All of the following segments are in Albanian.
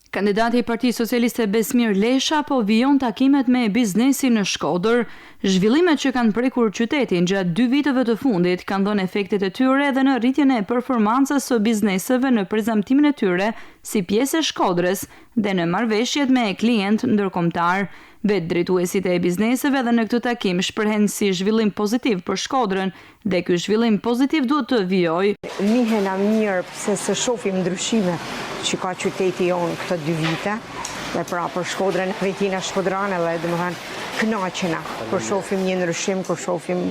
Kandidati i Partisë Socialiste Besmir Lesha po vijon takimet me biznesin në Shkodër. Zhvillimet që kanë prekur qytetin gjatë 2 viteve të fundit kanë dhënë efektet e tyre edhe në rritjen e performancës së bizneseve në prezantimin e tyre si pjesë e Shkodrës dhe në marrëveshjet me klientë ndërkombëtar. Vetë drejtuesit e bizneseve dhe në këtë takim shprehen si zhvillim pozitiv për Shkodrën dhe ky zhvillim pozitiv duhet të vijojë. Njihena mirë pse se shohim ndryshime që ka qyteti jonë këtë 2 vite, dhe pra për Shkodrën vetina shkodrane dhe domethënë kënaqena, kur shohim një ndryshim, kur shohim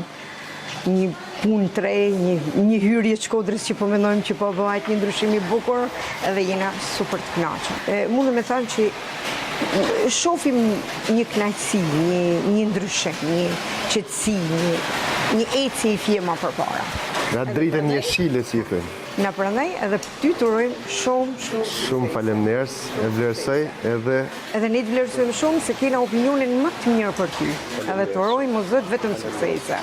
një punë të re, një hyrje të Shkodrës që po mendojmë që po bëhet një ndryshim i bukur dhe jena super të kënaqur. Mundem të them që shohim një kënaqësi, një ndryshim, një qetësi, një eci i firma përpara. Na dritën një shile, si i thënë. Na prandaj edhe ty turojmë shumë faleminderit, e vlerësoj edhe ne të vlerësojmë shumë se kena opinionin më të mirë për ty. Edhe turojmë o Zot vetëm suksese.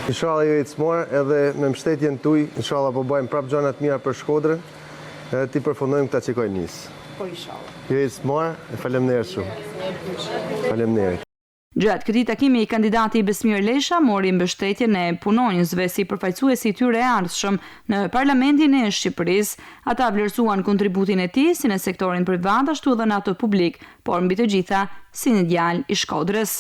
Inshallah ju ecmor edhe me mbështetjen tuaj, inshallah po bëjmë prap gjëra të mira për Shkodrën. Edhe ti përfundojmë këtë që koj nis. Po inshallah. Ju ecmor, faleminderit shumë. Faleminderit. Gjatë këtij takimi, kandidati Besmir Lesha mori mbështetjen e punonjësve si përfaqësuesi i tyre e ardhshëm në Parlamentin e Shqipërisë. Ata vlerësuan kontributin e tij si në sektorin privat ashtu edhe në ato publik, por mbi të gjitha si një djalë i Shkodrës.